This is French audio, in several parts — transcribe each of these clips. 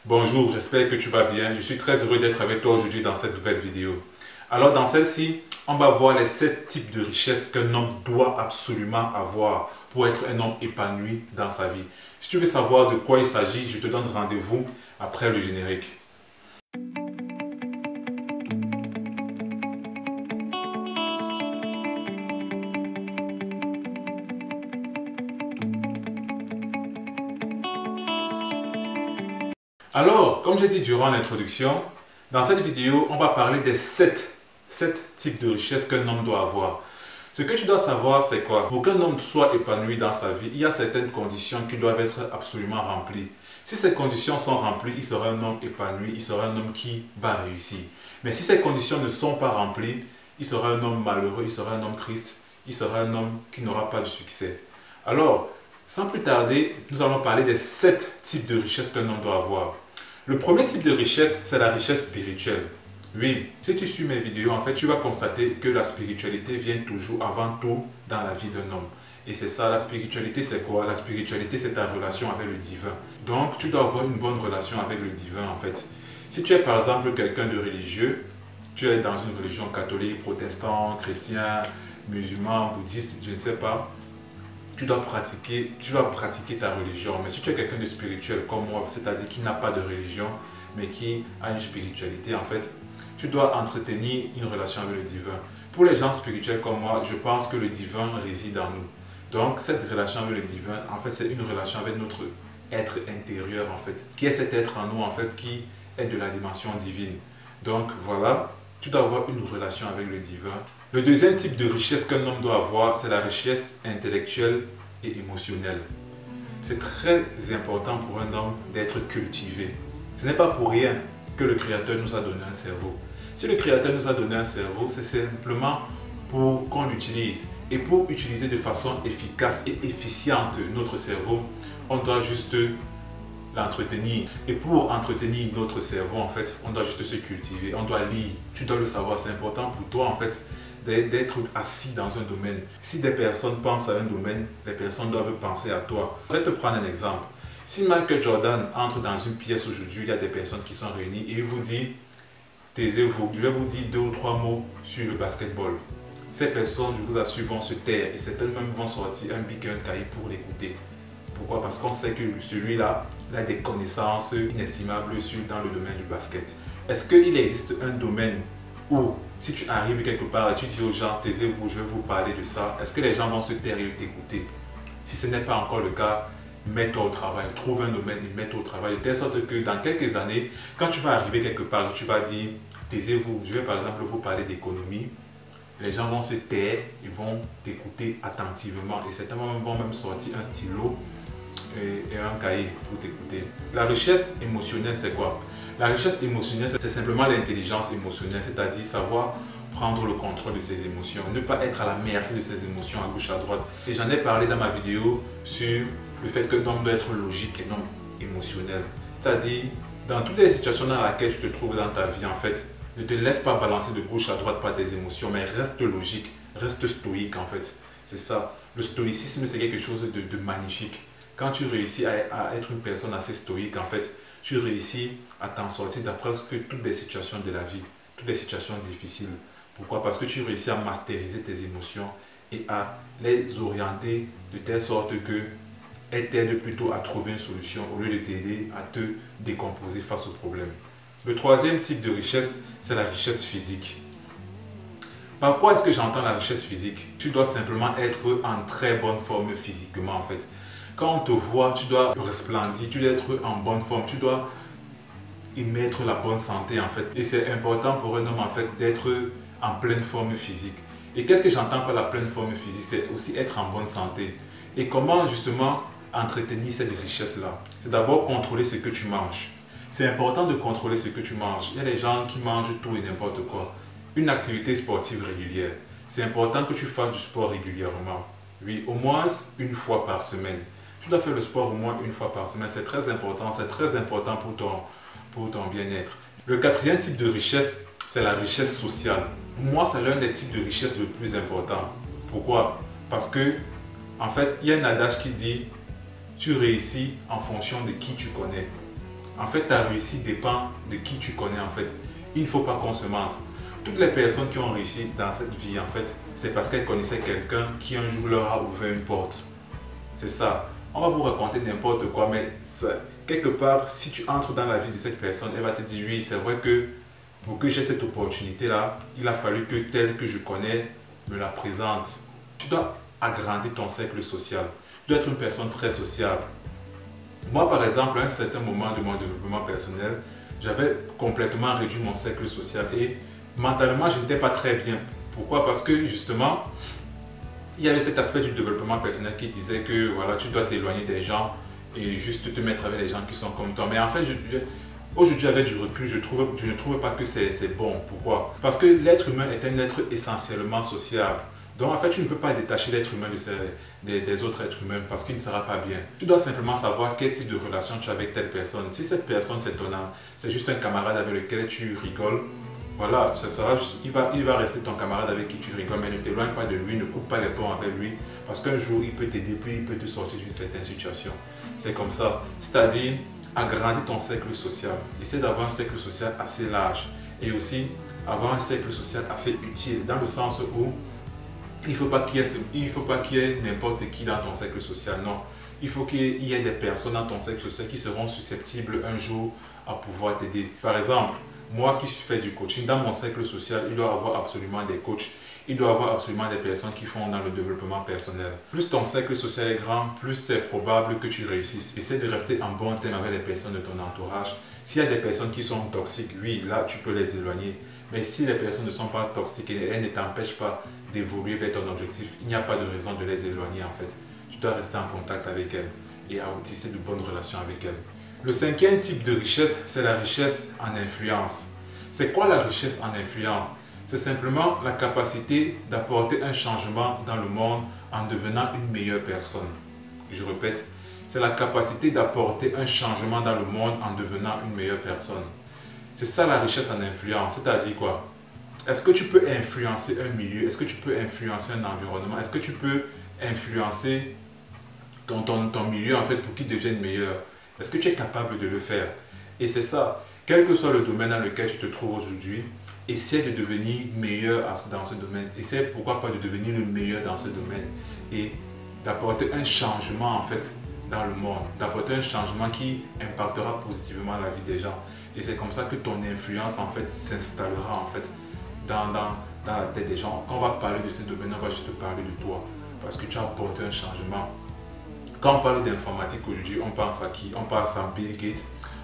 Bonjour, j'espère que tu vas bien. Je suis très heureux d'être avec toi aujourd'hui dans cette nouvelle vidéo. Alors dans celle-ci, on va voir les 7 types de richesses qu'un homme doit absolument avoir pour être un homme épanoui dans sa vie. Si tu veux savoir de quoi il s'agit, je te donne rendez-vous après le générique. Alors, comme j'ai dit durant l'introduction, dans cette vidéo, on va parler des 7 types de richesses qu'un homme doit avoir. Ce que tu dois savoir, c'est quoi? Pour qu'un homme soit épanoui dans sa vie, il y a certaines conditions qui doivent être absolument remplies. Si ces conditions sont remplies, il sera un homme épanoui, il sera un homme qui va réussir. Mais si ces conditions ne sont pas remplies, il sera un homme malheureux, il sera un homme triste, il sera un homme qui n'aura pas de succès. Alors, sans plus tarder, nous allons parler des 7 types de richesses qu'un homme doit avoir. Le premier type de richesse, c'est la richesse spirituelle. Oui, si tu suis mes vidéos, en fait, tu vas constater que la spiritualité vient toujours avant tout dans la vie d'un homme. Et c'est ça, la spiritualité, c'est quoi? La spiritualité, c'est ta relation avec le divin. Donc, tu dois avoir une bonne relation avec le divin, en fait. Si tu es, par exemple, quelqu'un de religieux, tu es dans une religion catholique, protestant, chrétien, musulman, bouddhiste, je ne sais pas, tu dois pratiquer ta religion. Mais si tu es quelqu'un de spirituel comme moi, c'est-à-dire qui n'a pas de religion, mais qui a une spiritualité, en fait, tu dois entretenir une relation avec le divin. Pour les gens spirituels comme moi, je pense que le divin réside en nous. Donc, cette relation avec le divin, en fait, c'est une relation avec notre être intérieur, en fait, qui est cet être en nous, en fait, qui est de la dimension divine. Donc, voilà, tu dois avoir une relation avec le divin. Le deuxième type de richesse qu'un homme doit avoir, c'est la richesse intellectuelle et émotionnelle. C'est très important pour un homme d'être cultivé. Ce n'est pas pour rien que le Créateur nous a donné un cerveau. Si le Créateur nous a donné un cerveau, c'est simplement pour qu'on l'utilise. Et pour utiliser de façon efficace et efficiente notre cerveau, on doit juste l'entretenir. Et pour entretenir notre cerveau, en fait, on doit juste se cultiver, on doit lire. Tu dois le savoir, c'est important pour toi, en fait, d'être assis dans un domaine. Si des personnes pensent à un domaine, les personnes doivent penser à toi. Je vais te prendre un exemple. Si Michael Jordan entre dans une pièce aujourd'hui, il y a des personnes qui sont réunies et il vous dit, taisez-vous, je vais vous dire 2 ou 3 mots sur le basketball. Ces personnes, je vous assure, vont se taire et certaines même vont sortir un bic et un cahier pour l'écouter. Pourquoi? Parce qu'on sait que celui-là a des connaissances inestimables dans le domaine du basket. Est-ce qu'il existe un domaine où, si tu arrives quelque part et tu dis aux gens, taisez-vous, je vais vous parler de ça, est-ce que les gens vont se taire et t'écouter? Si ce n'est pas encore le cas, mets-toi au travail, trouve un domaine et mets-toi au travail, de telle sorte que dans quelques années, quand tu vas arriver quelque part, tu vas dire, taisez-vous, je vais par exemple vous parler d'économie, les gens vont se taire, ils vont t'écouter attentivement et certains vont même sortir un stylo et un cahier pour t'écouter. La richesse émotionnelle, c'est quoi? La richesse émotionnelle, c'est simplement l'intelligence émotionnelle, c'est-à-dire savoir prendre le contrôle de ses émotions, ne pas être à la merci de ses émotions à gauche, à droite. Et j'en ai parlé dans ma vidéo sur le fait qu'un homme doit être logique et non émotionnel. C'est-à-dire, dans toutes les situations dans lesquelles tu te trouves dans ta vie, en fait, ne te laisse pas balancer de gauche à droite par tes émotions, mais reste logique, reste stoïque, en fait. C'est ça. Le stoïcisme, c'est quelque chose de magnifique. Quand tu réussis à être une personne assez stoïque, en fait, tu réussis à t'en sortir dans presque toutes les situations de la vie, toutes les situations difficiles. Pourquoi? Parce que tu réussis à masteriser tes émotions et à les orienter de telle sorte que elles t'aident plutôt à trouver une solution au lieu de t'aider à te décomposer face au problème. Le troisième type de richesse, c'est la richesse physique. Par quoi est-ce que j'entends la richesse physique? Tu dois simplement être en très bonne forme physiquement, en fait. Quand on te voit, tu dois resplendir, tu dois être en bonne forme, tu dois émettre la bonne santé, en fait. Et c'est important pour un homme, en fait, d'être en pleine forme physique. Et qu'est-ce que j'entends par la pleine forme physique? C'est aussi être en bonne santé. Et comment, justement, entretenir cette richesse-là? C'est d'abord contrôler ce que tu manges. C'est important de contrôler ce que tu manges. Il y a des gens qui mangent tout et n'importe quoi. Une activité sportive régulière. C'est important que tu fasses du sport régulièrement. Oui, au moins une fois par semaine. Tu dois faire le sport au moins une fois par semaine. C'est très important pour ton bien-être. Le quatrième type de richesse, c'est la richesse sociale. Pour moi, c'est l'un des types de richesse le plus important. Pourquoi? Parce que, en fait, il y a un adage qui dit, tu réussis en fonction de qui tu connais. En fait, ta réussite dépend de qui tu connais en fait. Il ne faut pas qu'on se mente. Toutes les personnes qui ont réussi dans cette vie en fait, c'est parce qu'elles connaissaient quelqu'un qui un jour leur a ouvert une porte. C'est ça. On va vous raconter n'importe quoi, mais quelque part, si tu entres dans la vie de cette personne, elle va te dire oui, c'est vrai que pour que j'ai cette opportunité-là, il a fallu que tel que je connais me la présente. Tu dois agrandir ton cercle social. Tu dois être une personne très sociable. Moi, par exemple, à un certain moment de mon développement personnel, j'avais complètement réduit mon cercle social et mentalement, je n'étais pas très bien. Pourquoi? Parce que justement, il y avait cet aspect du développement personnel qui disait que voilà, tu dois t'éloigner des gens et juste te mettre avec les gens qui sont comme toi. Mais en fait, aujourd'hui, avec du recul, je ne trouve pas que c'est bon. Pourquoi? Parce que l'être humain est un être essentiellement sociable. Donc en fait, tu ne peux pas détacher l'être humain des autres êtres humains parce qu'il ne sera pas bien. Tu dois simplement savoir quel type de relation tu as avec telle personne. Si cette personne, c'est ton âme, c'est juste un camarade avec lequel tu rigoles, voilà, il va rester ton camarade avec qui tu rigoles, mais ne t'éloigne pas de lui, ne coupe pas les ponts avec lui, parce qu'un jour, il peut t'aider, puis il peut te sortir d'une certaine situation. C'est comme ça. C'est-à-dire, agrandis ton cercle social. Essaie d'avoir un cercle social assez large et aussi avoir un cercle social assez utile, dans le sens où il ne faut pas qu'il y ait n'importe qui dans ton cercle social, non. Il faut qu'il y ait des personnes dans ton cercle social qui seront susceptibles un jour à pouvoir t'aider. Par exemple, moi qui fais du coaching, dans mon cercle social, il doit y avoir absolument des coachs. Il doit y avoir absolument des personnes qui font dans le développement personnel. Plus ton cercle social est grand, plus c'est probable que tu réussisses. Essaie de rester en bon terme avec les personnes de ton entourage. S'il y a des personnes qui sont toxiques, oui, là, tu peux les éloigner. Mais si les personnes ne sont pas toxiques et elles ne t'empêchent pas d'évoluer vers ton objectif, il n'y a pas de raison de les éloigner en fait. Tu dois rester en contact avec elles et à tisser de bonnes relations avec elles. Le cinquième type de richesse, c'est la richesse en influence. C'est quoi la richesse en influence? C'est simplement la capacité d'apporter un changement dans le monde en devenant une meilleure personne. Je répète, c'est la capacité d'apporter un changement dans le monde en devenant une meilleure personne. C'est ça la richesse en influence, c'est-à-dire quoi? Est-ce que tu peux influencer un milieu? Est-ce que tu peux influencer un environnement? Est-ce que tu peux influencer ton milieu en fait pour qu'il devienne meilleur? Est-ce que tu es capable de le faire? Et c'est ça, quel que soit le domaine dans lequel tu te trouves aujourd'hui, essaie de devenir meilleur dans ce domaine. Essaie pourquoi pas de devenir le meilleur dans ce domaine et d'apporter un changement en fait dans le monde, d'apporter un changement qui impactera positivement la vie des gens. Et c'est comme ça que ton influence en fait s'installera en fait dans la tête des gens. Quand on va parler de ce domaine, on va juste parler de toi parce que tu as apporté un changement. Quand on parle d'informatique aujourd'hui, on pense à qui? On pense à Bill Gates,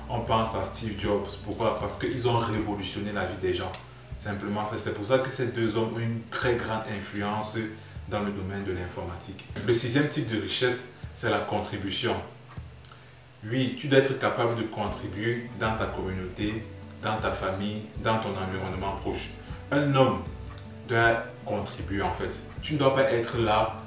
on pense à Steve Jobs. Pourquoi? Parce qu'ils ont révolutionné la vie des gens. Simplement, c'est pour ça que ces deux hommes ont une très grande influence dans le domaine de l'informatique. Le sixième type de richesse, c'est la contribution. Oui, tu dois être capable de contribuer dans ta communauté, dans ta famille, dans ton environnement proche. Un homme doit contribuer en fait. Tu ne dois pas être là,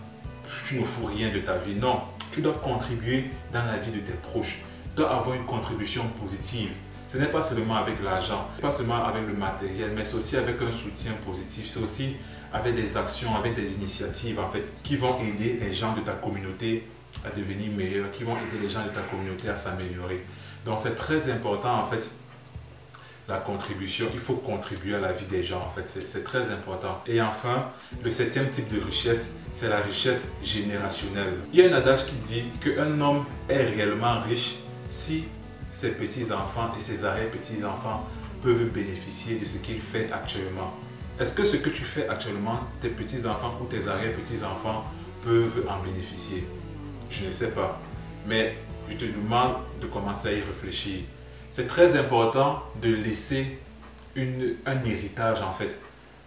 tu ne fous rien de ta vie. Non, tu dois contribuer dans la vie de tes proches. Tu dois avoir une contribution positive. Ce n'est pas seulement avec l'argent, pas seulement avec le matériel, mais c'est aussi avec un soutien positif. C'est aussi avec des actions, avec des initiatives en fait, qui vont aider les gens de ta communauté à devenir meilleurs, qui vont aider les gens de ta communauté à s'améliorer. Donc c'est très important en fait, la contribution. Il faut contribuer à la vie des gens en fait, c'est très important. Et enfin, le septième type de richesse, c'est la richesse générationnelle. Il y a un adage qui dit qu'un homme est réellement riche si ses petits-enfants et ses arrière-petits-enfants peuvent bénéficier de ce qu'il fait actuellement. Est-ce que ce que tu fais actuellement, tes petits-enfants ou tes arrière-petits-enfants peuvent en bénéficier? Je ne sais pas, mais je te demande de commencer à y réfléchir. C'est très important de laisser un héritage en fait,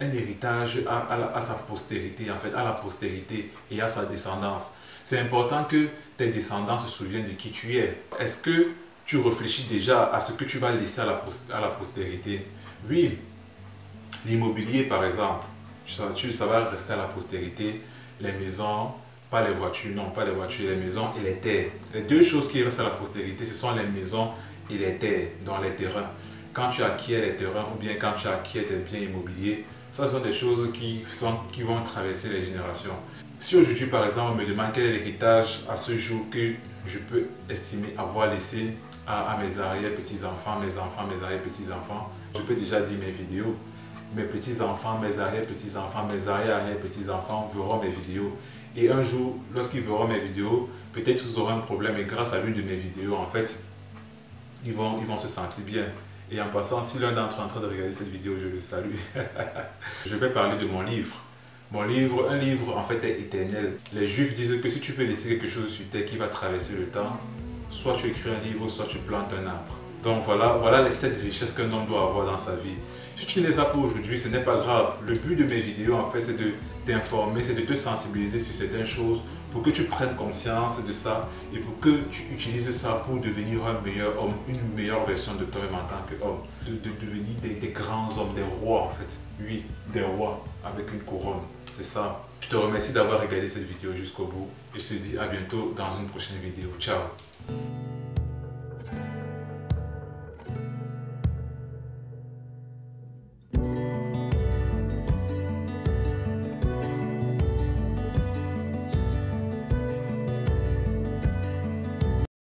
un héritage à sa postérité en fait, à la postérité et à sa descendance. C'est important que tes descendants se souviennent de qui tu es. Est-ce que tu réfléchis déjà à ce que tu vas laisser à la postérité? Oui, l'immobilier par exemple, ça va rester à la postérité, les maisons, pas les voitures, non, pas les voitures, les maisons et les terres. Les deux choses qui restent à la postérité, ce sont les maisons et les terres, dans les terrains. Quand tu acquiers les terrains ou bien quand tu acquiers des biens immobiliers, ça sont des choses qui vont traverser les générations. Si aujourd'hui par exemple on me demande quel est l'héritage à ce jour que je peux estimer avoir laissé à mes arrière-petits-enfants, mes enfants, mes arrière-petits-enfants. Je peux déjà dire mes vidéos. Mes petits-enfants, mes arrière-petits-enfants, mes arrière-arrière-petits-enfants verront mes vidéos. Et un jour, lorsqu'ils verront mes vidéos, peut-être qu'ils auront un problème et grâce à l'une de mes vidéos, en fait, ils vont se sentir bien. Et en passant, si l'un d'entre eux est en train de regarder cette vidéo, je le salue. Je vais parler de mon livre. Mon livre, un livre en fait est éternel. Les Juifs disent que si tu veux laisser quelque chose sur terre qui va traverser le temps, soit tu écris un livre, soit tu plantes un arbre. Donc voilà les 7 richesses qu'un homme doit avoir dans sa vie. Si tu ne les as pas aujourd'hui, ce n'est pas grave. Le but de mes vidéos, en fait, c'est de t'informer, c'est de te sensibiliser sur certaines choses pour que tu prennes conscience de ça et pour que tu utilises ça pour devenir un meilleur homme, une meilleure version de toi-même en tant qu'homme. De devenir des grands hommes, des rois en fait. Oui, des rois avec une couronne. C'est ça. Je te remercie d'avoir regardé cette vidéo jusqu'au bout et je te dis à bientôt dans une prochaine vidéo. Ciao.